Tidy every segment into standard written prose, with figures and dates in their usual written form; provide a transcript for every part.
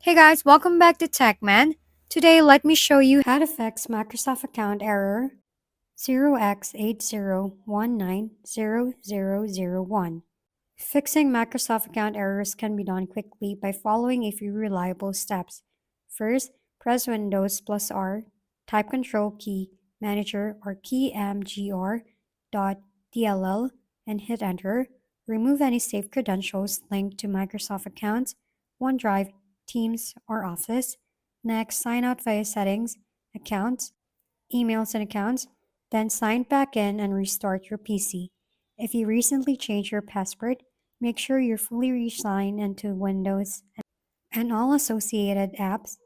Hey guys, welcome back to TechMan. Today, let me show you how to fix Microsoft account error 0X80190001. Fixing Microsoft account errors can be done quickly by following a few reliable steps. First, press Windows plus R, type Control key Manager or key mgr.dll and hit Enter. Remove any saved credentials linked to Microsoft accounts, OneDrive, Teams, or Office. Next, sign out via Settings, Accounts, Emails and Accounts, then sign back in and restart your PC. If you recently changed your password, make sure you're fully re-signed into Windows and all associated apps.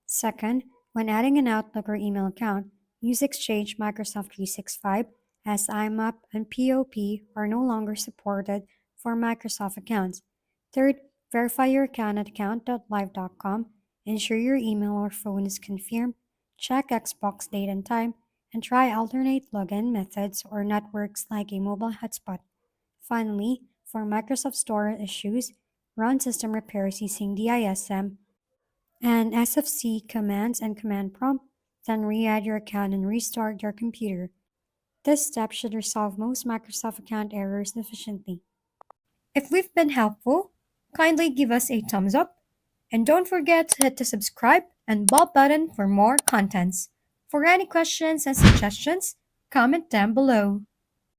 Second, when adding an Outlook or email account, use Exchange Microsoft 365 as IMAP and POP are no longer supported for Microsoft accounts. Third, verify your account at account.live.com. Ensure your email or phone is confirmed. Check Xbox date and time, and try alternate login methods or networks like a mobile hotspot. Finally, for Microsoft Store issues, run system repairs using DISM and SFC commands and command prompt, then re-add your account and restart your computer. This step should resolve most Microsoft account errors efficiently. If we've been helpful, kindly give us a thumbs up and don't forget to hit the subscribe and bell button for more contents. For any questions and suggestions, comment down below.